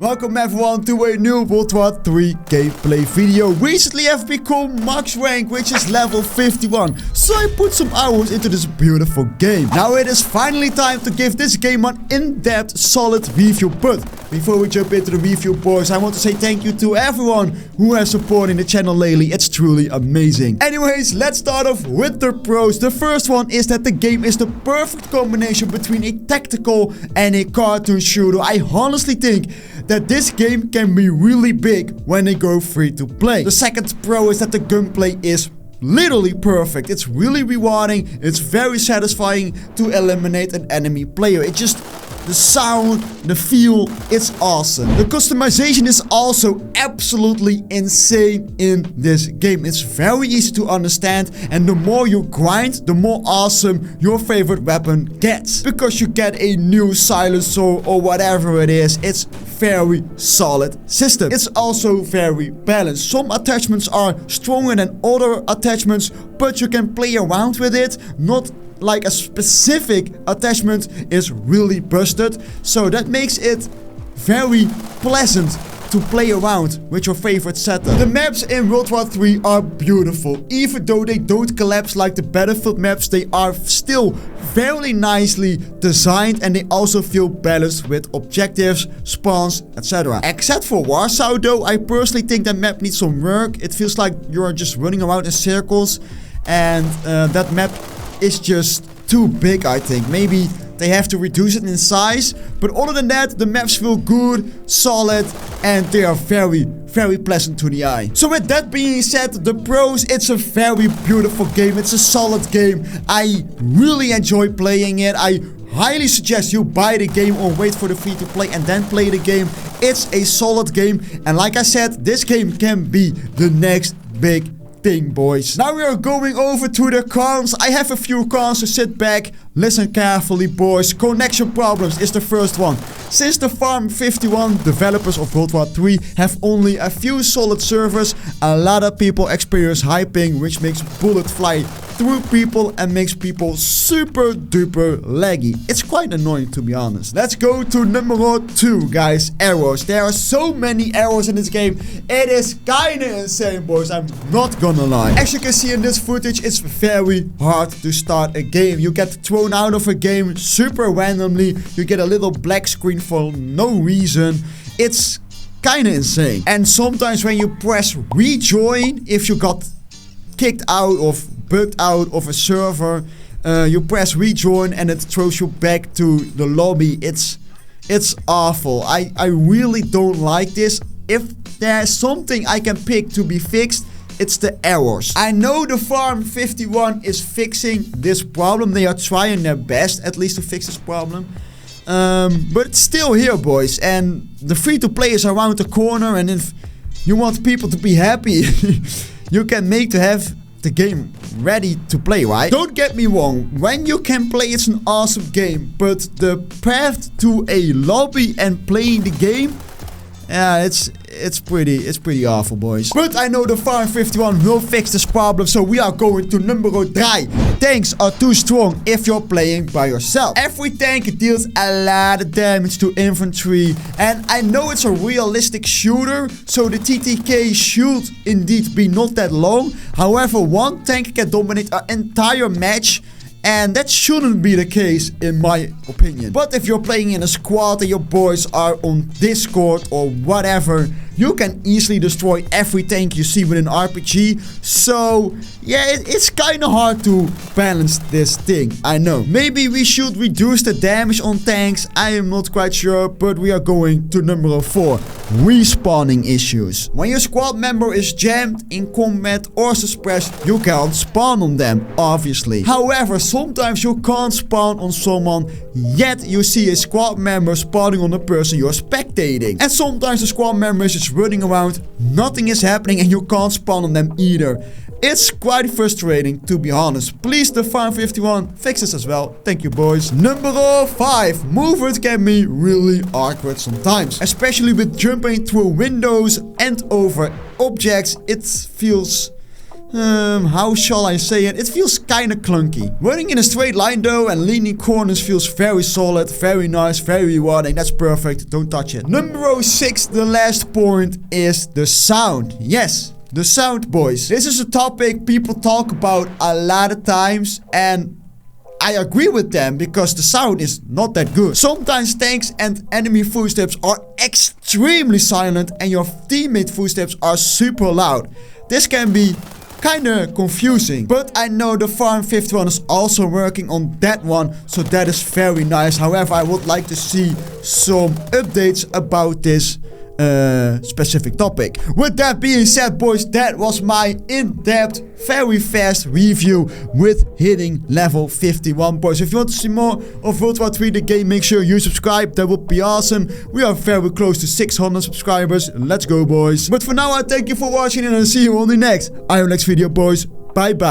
Welcome everyone to a new World War 3 gameplay video. Recently I've become max rank, which is level 51. So I put some hours into this beautiful game. Now it is finally time to give this game an in-depth solid review. But before we jump into the review, boys, I want to say thank you to everyone who has supported the channel lately. It's truly amazing. Anyways, let's start off with the pros. The first one is that the game is the perfect combination between a tactical and a cartoon shooter. I honestly think that this game can be really big when they go free to play. The second pro is that the gunplay is literally perfect. It's really rewarding. It's very satisfying to eliminate an enemy player. It just, the sound, the feel, it's awesome. The customization is also absolutely insane in this game. It's very easy to understand, and the more you grind, the more awesome your favorite weapon gets. Because you get a new silencer or whatever it is. It's very solid system. It's also very balanced. Some attachments are stronger than other attachments, but you can play around with it. Not like a specific attachment is really busted, so that makes it very pleasant to play around with your favorite setup. The maps in World War 3 are beautiful. Even though they don't collapse like the Battlefield maps, they are still very nicely designed, and they also feel balanced with objectives, spawns, etc. Except for Warsaw though, I personally think that map needs some work. It feels like you're just running around in circles, and that map is just too big, I think. Maybe they have to reduce it in size, but other than that, the maps feel good, solid, and they are very pleasant to the eye. So with that being said, the pros, it's a very beautiful game. It's a solid game. I really enjoy playing it. I highly suggest you buy the game or wait for the free to play and then play the game. It's a solid game, and like I said, this game can be the next big thing, boys. Now we are going over to the cons. I have a few cons, so sit back, listen carefully, boys. Connection problems is the first one. Since the Farm 51 developers of World War 3 have only a few solid servers, a lot of people experience high ping, which makes bullets fly through people and makes people super duper laggy. It's quite annoying, to be honest. Let's go to number 2, guys. Arrows. There are so many arrows in this game. It is kinda insane, boys. I'm not gonna lie. As you can see in this footage, it's very hard to start a game. You get thrown out of a game super randomly. You get a little black screen for no reason. It's kinda insane. And sometimes when you press rejoin, if you got kicked out of, bugged out of a server, you press rejoin and it throws you back to the lobby. It's awful. I really don't like this. If there's something I can pick to be fixed, it's the errors. I know the Farm 51 is fixing this problem. They are trying their best at least to fix this problem. But it's still here, boys. And the free-to-play is around the corner. And if you want people to be happy, you can make to have the game ready to play, right? Don't get me wrong. When you can play, it's an awesome game. But the path to a lobby and playing the game, yeah, it's pretty awful, boys. But I know the Farm 51 will fix this problem, so we are going to number 3. Tanks are too strong if you're playing by yourself. Every tank deals a lot of damage to infantry, and I know it's a realistic shooter, so the TTK should indeed be not that long. However, one tank can dominate an entire match, and that shouldn't be the case in my opinion. But if you're playing in a squad and your boys are on Discord or whatever, you can easily destroy every tank you see with an RPG. So yeah, it's kind of hard to balance this thing. I know. Maybe we should reduce the damage on tanks. I am not quite sure, but we are going to number 4. Respawning issues. When your squad member is jammed in combat or suppressed, you can't spawn on them, obviously. However, sometimes you can't spawn on someone, yet you see a squad member spawning on the person you're spectating. And sometimes the squad member is just running around, nothing is happening, and you can't spawn on them either. It's quite frustrating, to be honest. Please, the Farm 51, fix this as well. Thank you, boys. Number 5. Movement can be really awkward sometimes. Especially with jumping through windows and over objects. It feels how shall I say it? It feels kinda clunky. Running in a straight line though and leaning corners feels very solid, very nice, very rewarding. That's perfect, don't touch it. Number 6, the last point, is the sound. Yes, the sound, boys. This is a topic people talk about a lot of times, and I agree with them because the sound is not that good. Sometimes tanks and enemy footsteps are extremely silent and your teammate footsteps are super loud. This can be kinda confusing, but I know the Farm 51 is also working on that one, so that is very nice. However, I would like to see some updates about this specific topic. With that being said, boys, that was my in-depth, very fast review with hitting level 51, boys. If you want to see more of World War 3 the game, make sure you subscribe. That would be awesome. We are very close to 600 subscribers. Let's go, boys. But for now, I thank you for watching and I'll see you on the next iRelax video, boys. Bye bye.